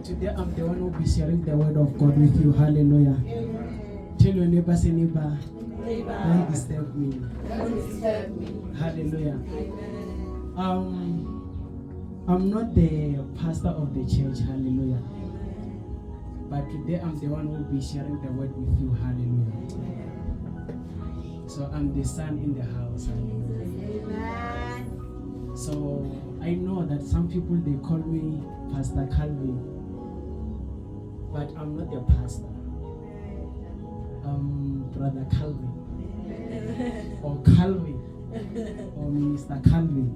Today I'm the one who will be sharing the word of God with you. Hallelujah. Tell your neighbor, say neighbor, don't disturb me. Hallelujah. I'm not the pastor of the church. Hallelujah. But today I'm the one who will be sharing the word with you. Hallelujah. So I'm the son in the house. Hallelujah. So I know that some people they call me Pastor Calvin, but I'm not the pastor. Brother Calvin or Calvin or Minister Calvin.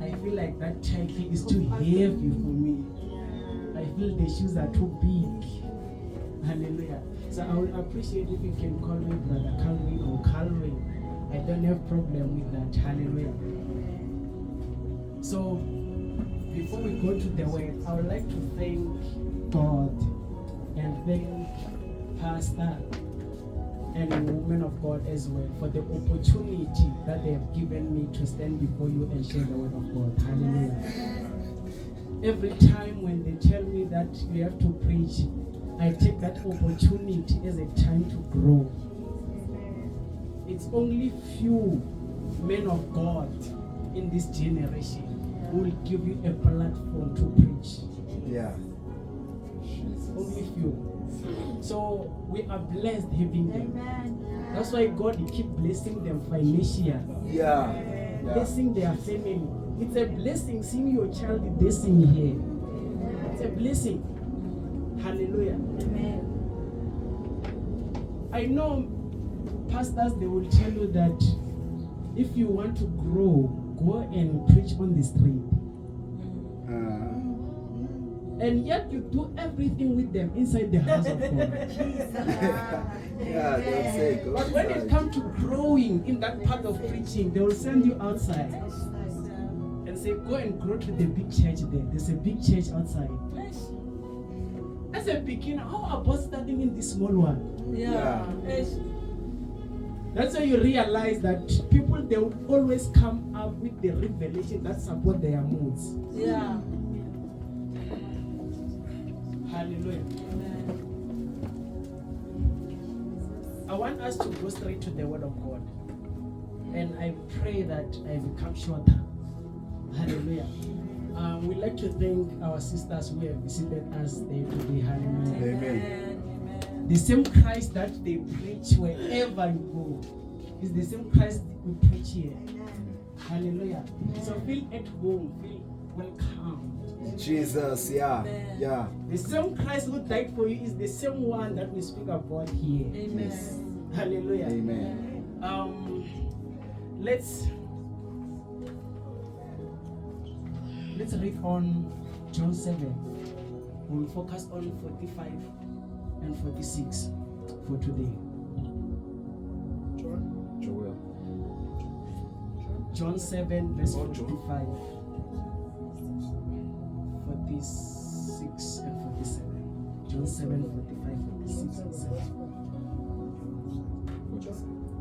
I feel like that title is too heavy for me. I feel the shoes are too big. Hallelujah. So I would appreciate if you can call me Brother Calvin or Calvin. I don't have problem with that. Hallelujah. So before we go to the word, I would like to thank God and thank Pastor and women of God as well for the opportunity that they have given me to stand before you and share the word of God. Hallelujah. Every time when they tell me that you have to preach, I take that opportunity as a time to grow. It's only few men of God in this generation who will give you a platform to preach. Yeah. Only few. So we are blessed having them. That's why God keep blessing them financially. Yeah. Blessing their family. It's a blessing seeing your child blessing here. It's a blessing. Hallelujah. Amen. I know pastors, they will tell you that if you want to grow, go and preach on the street. And yet you do everything with them inside the house of God. Yeah, they'll say go. But when it comes to growing in that part of preaching, they will send you outside and say, go and grow to the big church there. There's a big church outside. As a beginner, how about starting in this small one? Yeah. That's why you realize that people, they will always come up with the revelation that support their moods. Yeah. Hallelujah. I want us to go straight to the word of God. And I pray that I become shorter. Hallelujah. We'd like to thank our sisters who have visited us today. Hallelujah. Amen. The same Christ that they preach wherever you go is the same Christ we preach here. Hallelujah. So feel at home, feel welcome. Jesus, yeah. Yeah. The same Christ who died for you is the same one that we speak about here. Amen. Yes. Hallelujah. Amen. Let's read on John 7. We'll focus on 45 and 46 for today. Joel. John 7 verse 45, 46 and 47. John 7, 45, 46 and 7.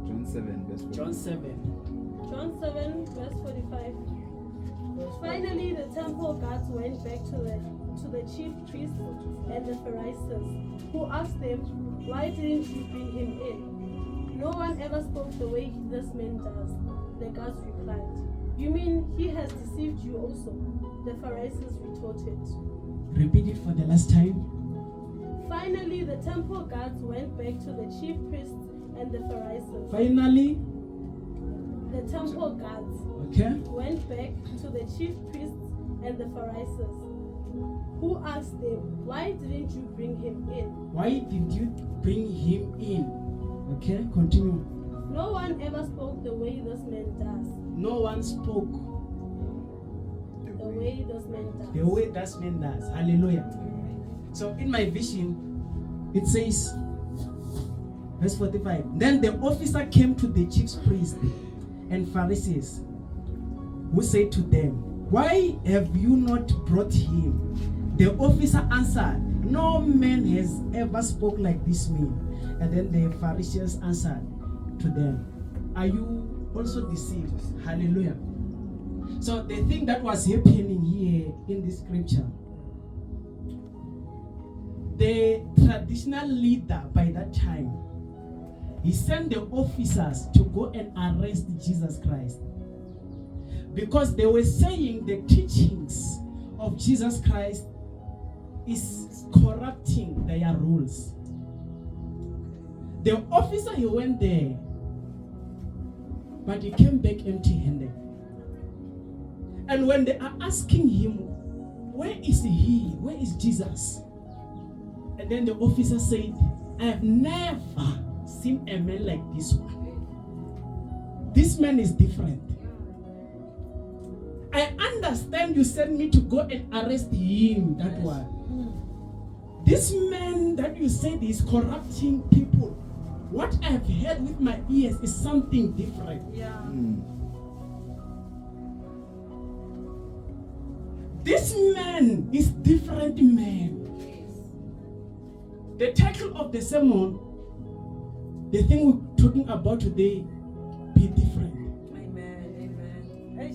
John 7 verse 45. John 7. John 7 verse 45. Finally, the temple guards went back to the chief priests and the Pharisees, who asked them, "Why didn't you bring him in? No one ever spoke the way this man does." The guards replied, "You mean he has deceived you also?" The Pharisees retorted. Repeat it for the last time. Finally, the temple guards went back to the chief priests and the Pharisees. Finally, The temple guards okay. went back to the chief priests and the Pharisees, who asked them, "Why didn't you bring him in?" Why did you bring him in? Okay, continue. No one ever spoke the way this man does. No one spoke The way this man does. the way that man does. Hallelujah. So in my vision, it says, verse 45, then the officer came to the chief priests and Pharisees, who said to them, "Why have you not brought him?" The officer answered, "No man has ever spoke like this man." And then the Pharisees answered to them, "Are you also deceived?" Hallelujah. So the thing that was happening here in this scripture, the traditional leader by that time, he sent the officers to go and arrest Jesus Christ. Because they were saying the teachings of Jesus Christ is corrupting their rules. The officer, he went there, but he came back empty-handed. And when they are asking him, where is he? Where is Jesus? And then the officer said, I have never seen a man like this one. This man is different. I understand you sent me to go and arrest him, that one. This man that you said is corrupting people. What I have heard with my ears is something different. Yeah. This man is different man. The title of the sermon, the thing we're talking about today, be different. Amen. Amen.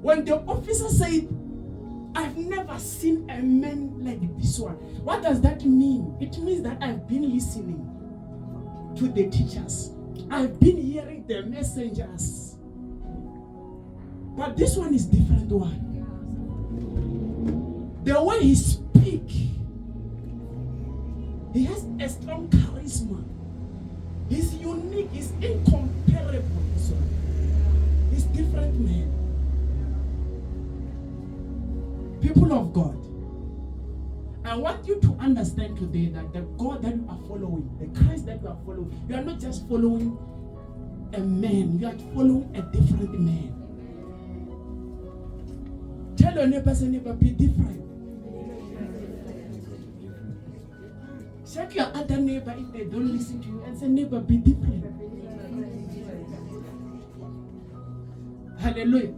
When the officer said, I've never seen a man like this one, what does that mean? It means that I've been listening to the teachers. I've been hearing the messengers. But this one is different one. The way he speak, he has a strong charisma. He's unique, he's incomparable. So he's different man. People of God, I want you to understand today that the God that you are following, the Christ that you are following, you are not just following a man, you are following a different man. Tell your neighbor, say neighbor, be different. Check your other neighbor if they don't listen to you and say neighbor, be different. Hallelujah.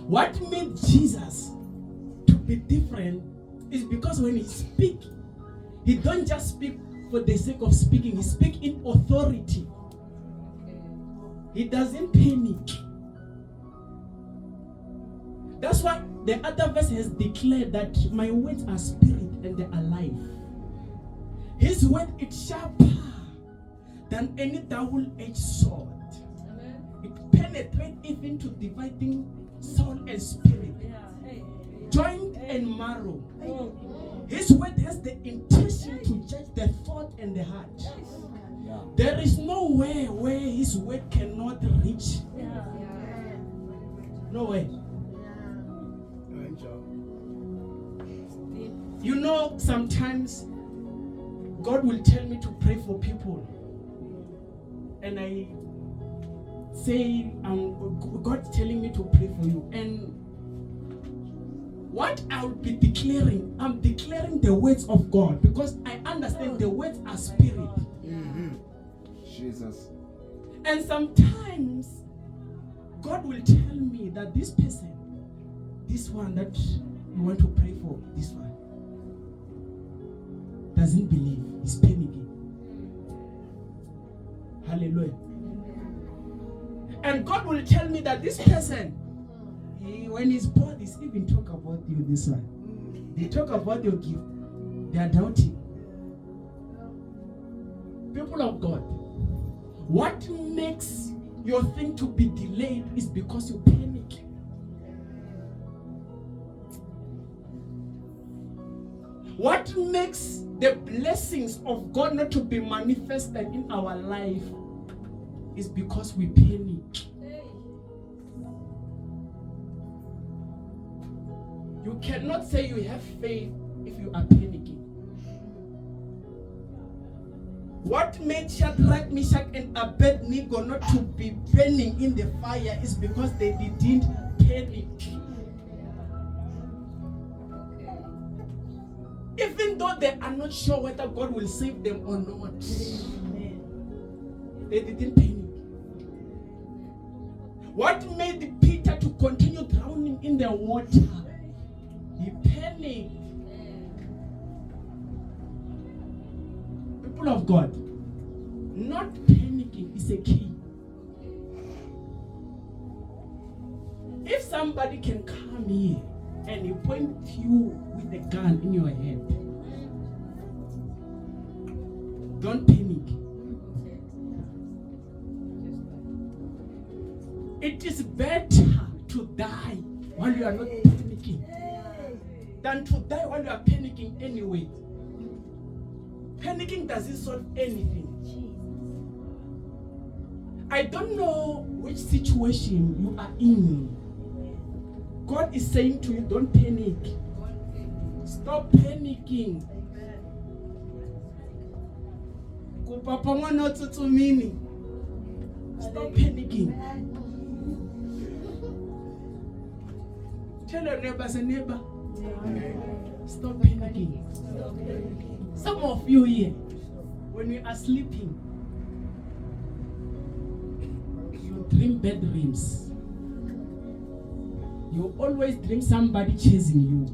What made Jesus to be different is because when he speak, he don't just speak for the sake of speaking, he speak in authority. He doesn't panic. That's why the other verse has declared that my words are spirit and they are life. His word is sharper than any double-edged sword. It penetrates even to dividing soul and spirit, joint and marrow. His word has the intention to judge the thought and the heart. There is nowhere where his word cannot reach. No way. You know, sometimes God will tell me to pray for people, and I say, God's telling me to pray for you. And what I will be declaring, I'm declaring the words of God, because I understand the words are spirit. Jesus. And sometimes God will tell me that this person, this one that you want to pray for, this one doesn't believe, he's panicking. Hallelujah. And God will tell me that this person, when he's born, he's even talk about you, this one. They talk about your gift. They are doubting. People of God, what makes your thing to be delayed is because you panic. What makes the blessings of God not to be manifested in our life is because we panic. You cannot say you have faith if you are panicking. What made Shadrach, Meshach, and Abednego not to be burning in the fire is because they didn't panic. Even though they are not sure whether God will save them or not, they didn't panic. What made Peter to continue drowning in the water? He panicked. People of God, not panicking is a key. If somebody can come here and he points you with a gun in your head, don't panic. It is better to die while you are not panicking than to die while you are panicking anyway. Panicking doesn't solve anything. I don't know which situation you are in. God is saying to you, don't panic. Stop panicking. Stop panicking. Tell your neighbor, say neighbor, stop panicking. Some of you here, when you are sleeping, you dream bad dreams. You always dream somebody chasing you.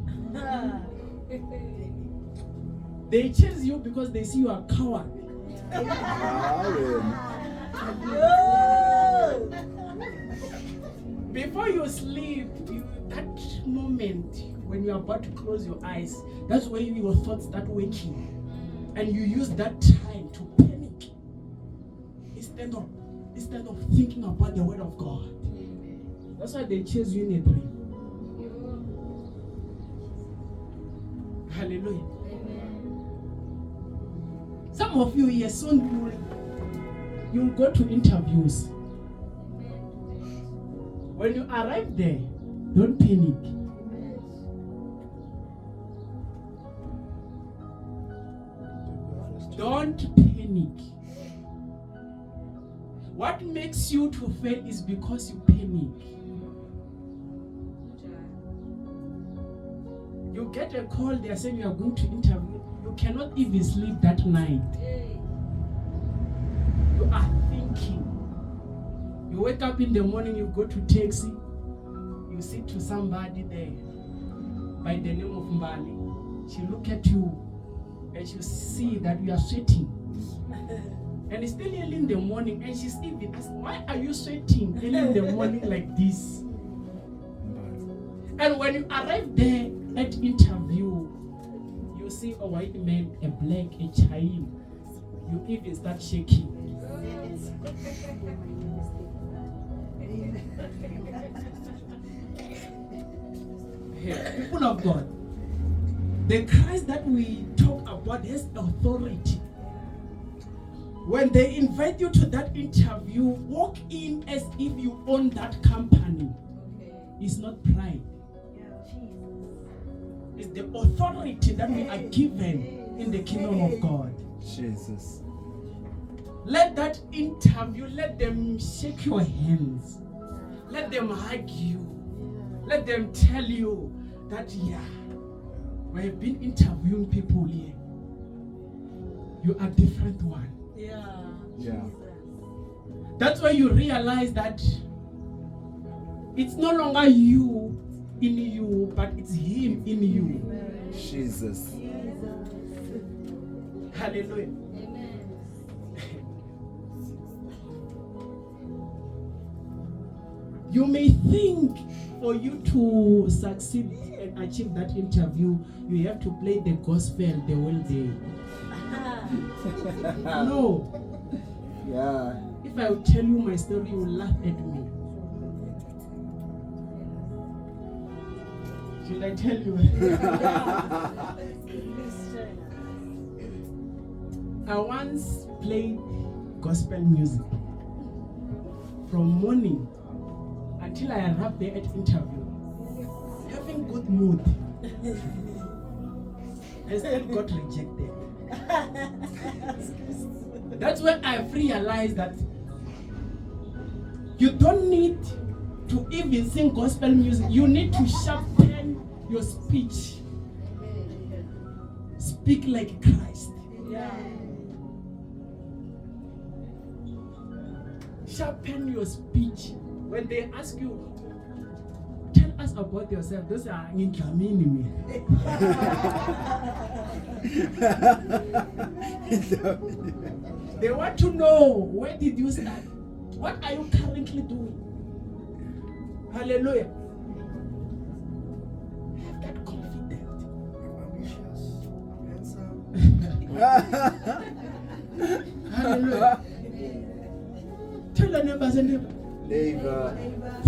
They chase you because they see you are a coward. Before you sleep, that moment when you are about to close your eyes, that's when your thoughts start waking. And you use that time to panic instead of thinking about the word of God. That's why they chase you in a dream. Hallelujah. Some of you here soon you'll go to interviews. When you arrive there, don't panic. Don't panic. What makes you to fail is because you panic. You get a call, they are saying you are going to interview. You cannot even sleep that night. You are thinking. You wake up in the morning, you go to taxi, you sit to somebody there by the name of Mbali. She look at you and she see that you are sweating. And it's still early in the morning, and she's even asking, why are you sweating early in the morning like this? And when you arrive there at interview, you see a white man, a black, a child. You even start shaking. People of God, the Christ that we talk about has authority. When they invite you to that interview, walk in as if you own that company. It's not pride. It's the authority that we are given in the kingdom of God. Jesus. Let that interview, let them shake your hands. Let them hug you. Let them tell you that, yeah, we have been interviewing people here. You are different one. Yeah. That's why you realize that it's no longer you in you, but it's him in you. Jesus. Hallelujah. You may think for you to succeed and achieve that interview, you have to play the gospel the whole day. No. Yeah. If I will tell you my story, you will laugh at me. Should I tell you? I once played gospel music from morning until I arrived there at interview, having good mood. I still got rejected. That's when I've realized that you don't need to even sing gospel music. You need to sharpen your speech. Speak like Christ. Sharpen your speech. When they ask you, tell us about yourself, those are me. They want to know, where did you start? What are you currently doing? Hallelujah. say neighbor, Neighbor.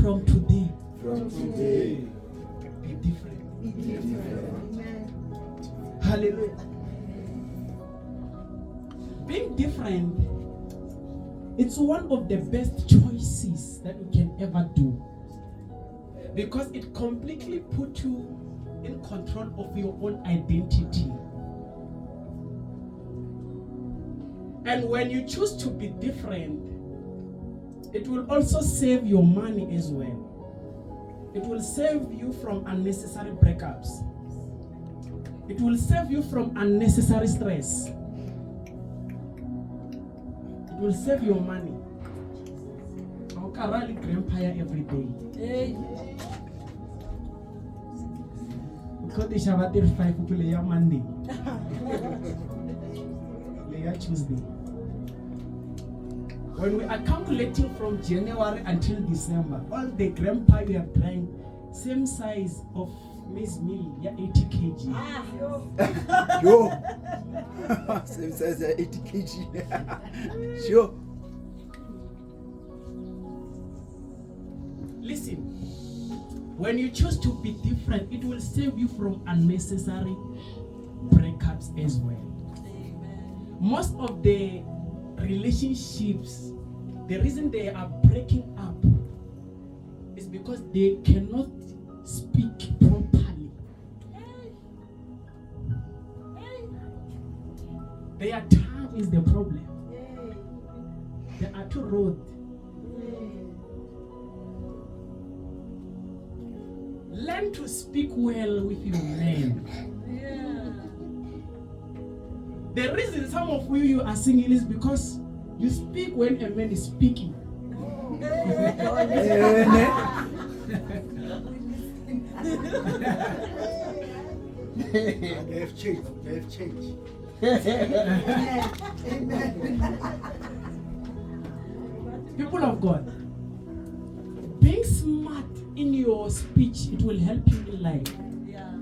from today, From today. be different. Be different. Hallelujah. Being different, it's one of the best choices that you can ever do, because it completely puts you in control of your own identity. And when you choose to be different, it will also save your money as well. It will save you from unnecessary breakups. It will save you from unnecessary stress. It will save your money. I'll rally grandpa every day. Because they shall have 5 people layer Monday. Layer Tuesday. When we are calculating from January until December, all the grandpa you have drank, same size of Miss Millie, yeah, 80 kg. Yo. Same size as 80 kg. Sure. Listen, when you choose to be different, it will save you from unnecessary breakups as well. Most of the relationships, the reason they are breaking up is because they cannot speak properly. Their tongue is the problem. There are two roads. Learn to speak well with your man. The reason some of you are singing is because you speak when a man is speaking. They have changed. They have changed. People of God, being smart in your speech, it will help you in life. Yeah.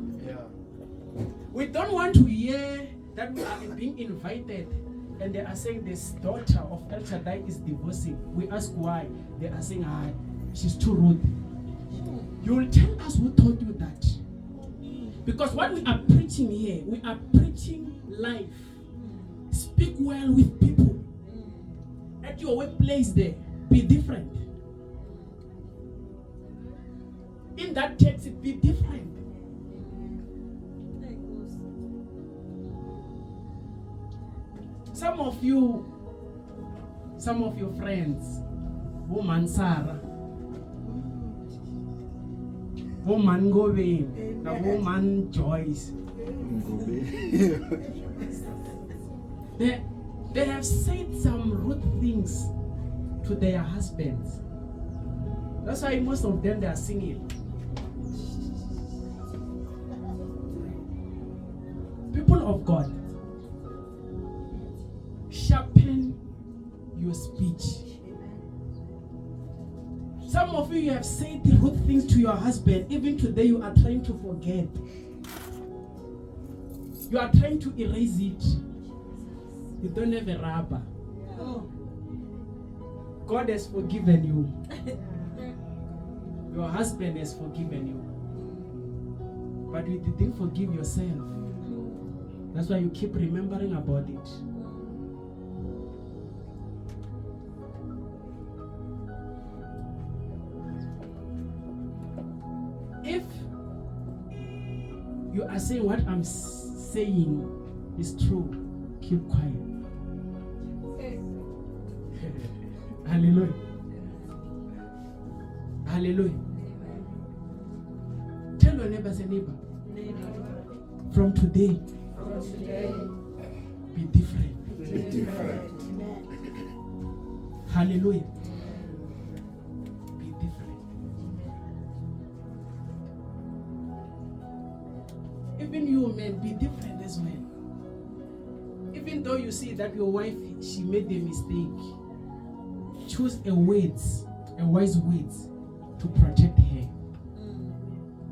We don't want to hear that we are being invited and they are saying this daughter of El Shaddai is divorcing. We ask why. They are saying, she's too rude. You will tell us who told you that. Because what we are preaching here, we are preaching life. Speak well with people. At your workplace there, be different. In that text, be different. Some of your friends, woman Sarah, woman Gobe, the woman Joyce, they have said some rude things to their husbands. That's why most of them they are singing. People of God, sharpen your speech. Some of you have said the rude things to your husband. Even today you are trying to forget. You are trying to erase it. You don't have a rubber. God has forgiven you. Your husband has forgiven you. But you didn't forgive yourself. That's why you keep remembering about it. If you are saying what I'm saying is true, keep quiet. Hallelujah. Hallelujah. Tell your neighbor, say neighbor. From today, be different. Be different. Hallelujah. Be different. Even you men, be different as well. Even though you see that your wife, she made a mistake, choose a wise words to protect her.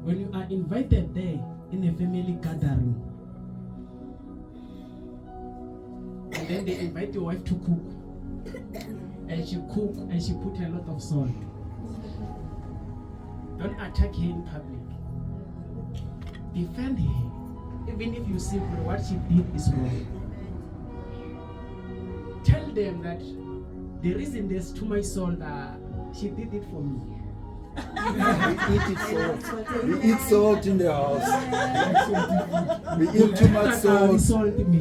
When you are invited there in a family gathering, and then they invite your wife to cook, and she cook and she put a lot of salt. Don't attack her in public. Defend her. Even if you see what she did is wrong. Tell them that the reason there's too much salt, she did it for me. We eat salt in the house. We eat too much salt. Salt me.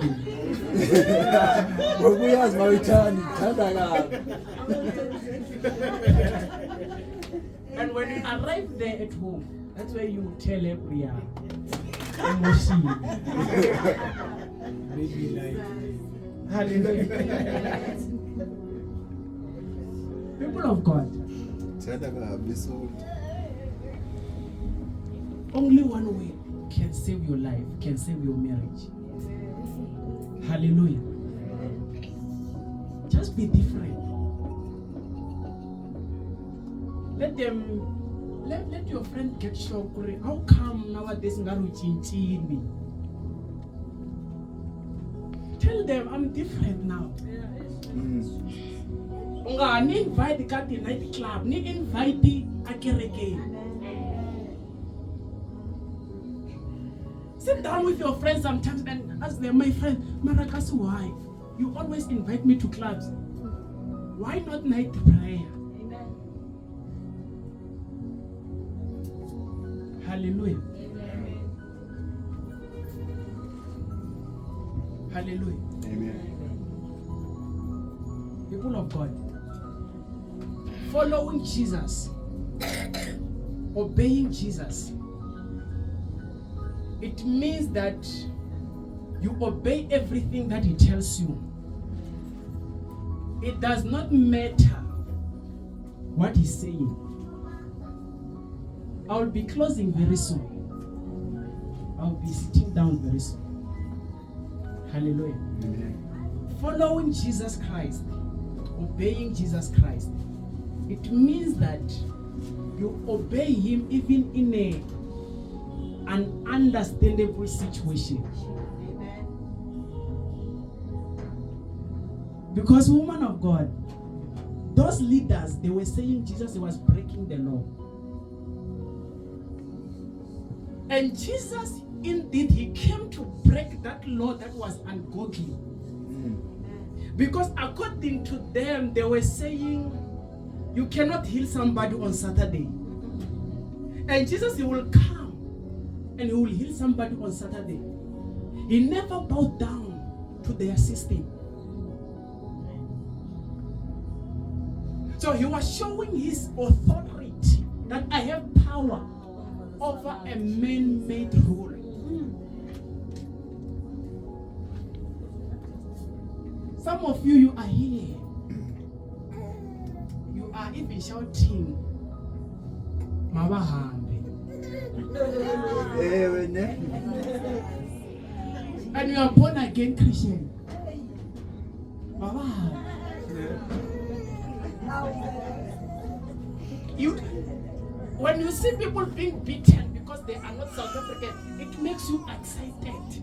Ngokuyazi mawuthanda ngithanda kabi. And when you arrive there at home, that's where you tell her, yeah. Maybe like Hallelujah. People of God, Ngithanda kabi salt. only one way can save your life, can save your marriage. Hallelujah. Just be different. Let your friend get shocked. How come nowadays ngaru chinchini? Tell them I'm different now. Unga ni invite ka the night club, ni invite akereke. Sit down with your friends sometimes and ask them, my friend, Maracas, why? You always invite me to clubs. Why not night prayer? Hallelujah. Hallelujah. Amen. People of God, following Jesus, obeying Jesus, it means that you obey everything that he tells you. It does not matter what he's saying. I will be closing very soon. I will be sitting down very soon. Hallelujah. Amen. Following Jesus Christ, obeying Jesus Christ, it means that you obey him even in an understandable situation. Because, woman of God, those leaders, they were saying Jesus was breaking the law. And Jesus, indeed, he came to break that law that was ungodly. Because according to them, they were saying, you cannot heal somebody on Saturday. And Jesus, he will come and he will heal somebody on Saturday. He never bowed down to their system. So he was showing his authority that I have power over a man-made rule. Some of you are here. You are even shouting, Mabahambe. And you are born again Christian. Mabahambe. When you see people being beaten because they are not South African, it makes you excited.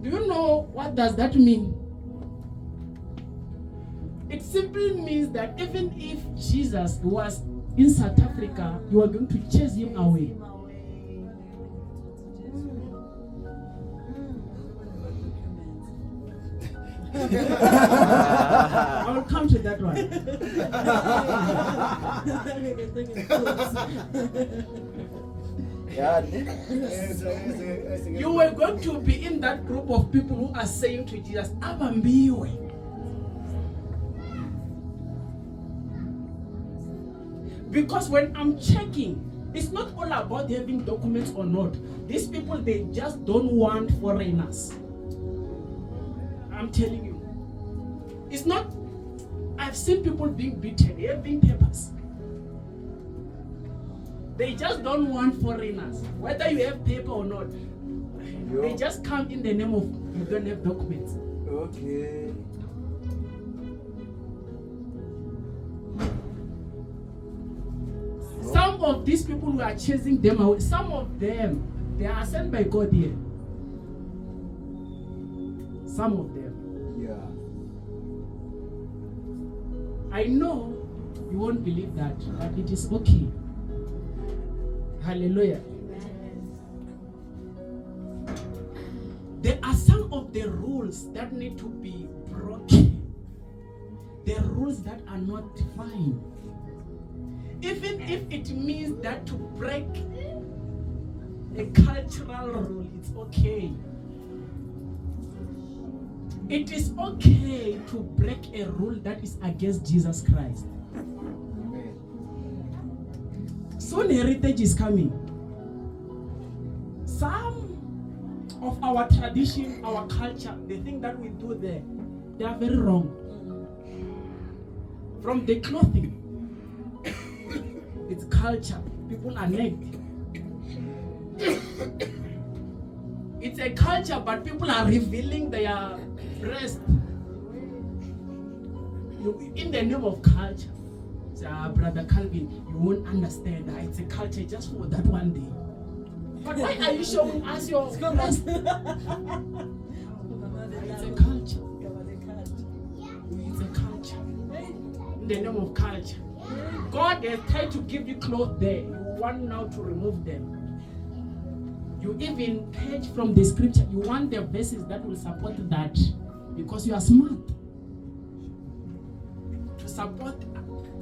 Do you know what does that mean? It simply means that even if Jesus was in South Africa, you are going to chase him away. I will come to that one. You were going to be in that group of people who are saying to Jesus, Abambiwe. Because when I'm checking, it's not all about having documents or not. These people, they just don't want foreigners. I'm telling you. It's not, I've seen people being beaten, having papers. They just don't want foreigners. Whether you have paper or not, they just come in the name of you don't have documents. Okay. Some of these people who are chasing them away, some of them, they are sent by God here. Some of them. I know you won't believe that, but it is okay. Hallelujah. There are some of the rules that need to be broken. The rules that are not fine. Even if it means that to break a cultural rule, it's okay. It is okay to break a rule that is against Jesus Christ. Soon heritage is coming. Some of our tradition, our culture, the thing that we do there, they are very wrong. From the clothing, it's culture. People are naked. It's a culture, but people are revealing their breast. In the name of culture. Say, Brother Calvin, you won't understand that it's a culture just for that one day. But why are you showing us your breast? It's a culture. It's a culture. In the name of culture. God has tried to give you clothes there. You want now to remove them. You even page from the scripture. You want the verses that will support that. Because you are smart. To support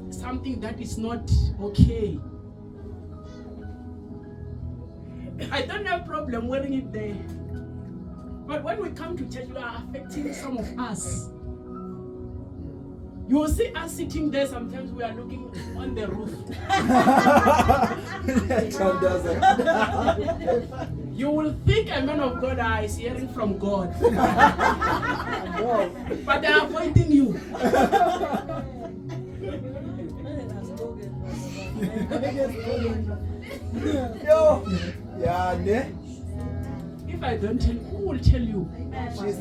something that is not okay. I don't have problem wearing it there. But when we come to church, you are affecting some of us. You will see us sitting there. Sometimes we are looking on the roof. You will think a man of God is hearing from God. But they are avoiding you. If I don't tell you, who will tell you? Jesus.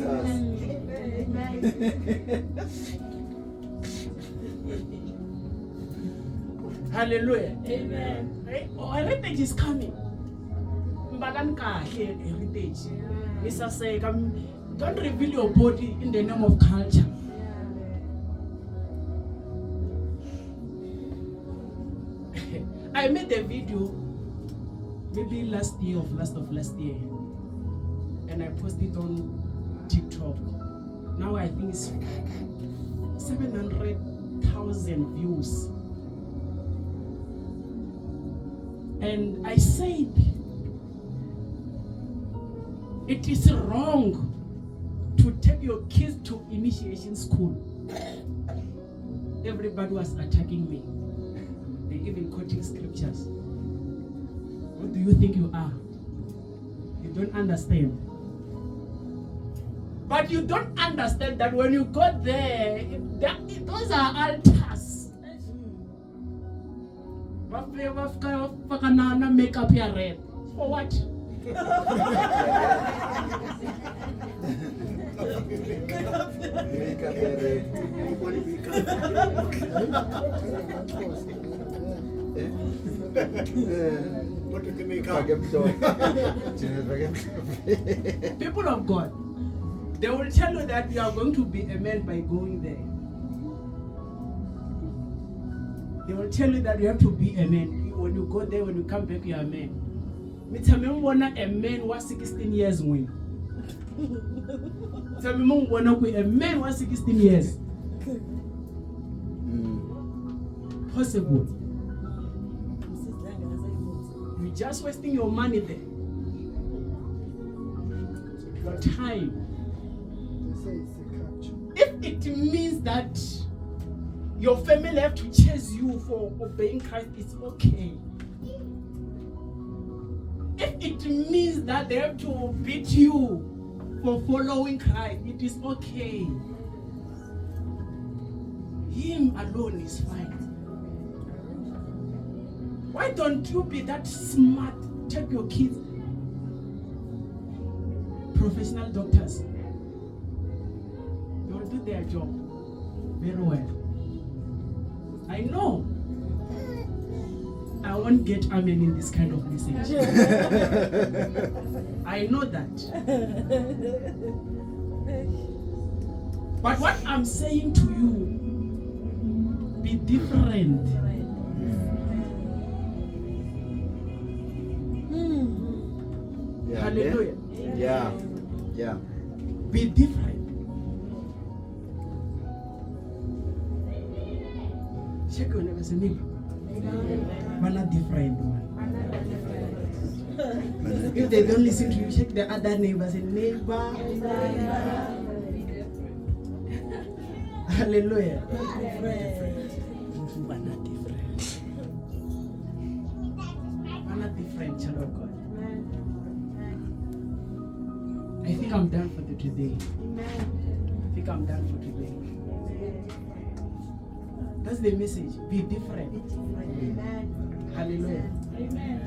Hallelujah. Amen. Heritage is coming. Heritage. Mr. Say, don't reveal your body in the name of culture. I made a video maybe last year of last year, and I posted it on TikTok. Now I think it's 700,000 views. And I said, it is wrong to take your kids to initiation school. Everybody was attacking me. They even quoting scriptures. What do you think you are? You don't understand. But you don't understand that when you go there, those are altars. Make up your red. For what? What did they make up? People of God, they will tell you that you are going to be a man by going there. They will tell you that you have to be a man. When you go there, when you come back, you are a man. A man was 16 years when. A man was 16 years. Possible. You're just wasting your money there. Your time. If it means that your family have to chase you for obeying Christ, it's okay. If it means that they have to beat you for following Christ, it is okay. Him alone is fine. Why don't you be that smart? Take your kids. Professional doctors. They will do their job very well. I know. I won't get amen in this kind of message. I know that. But what I'm saying to you, Be different. Yeah, Hallelujah. Yeah. Yeah. Be different. Check your neighbor. Say, neighbor. Man, not different, man. If they don't listen to you, check the other neighbor. Say, neighbor. Hallelujah. Man, not different. Man, not different, child of God. I think I'm done for today. I think I'm done for today. That's the message. Be different. Hallelujah. Amen.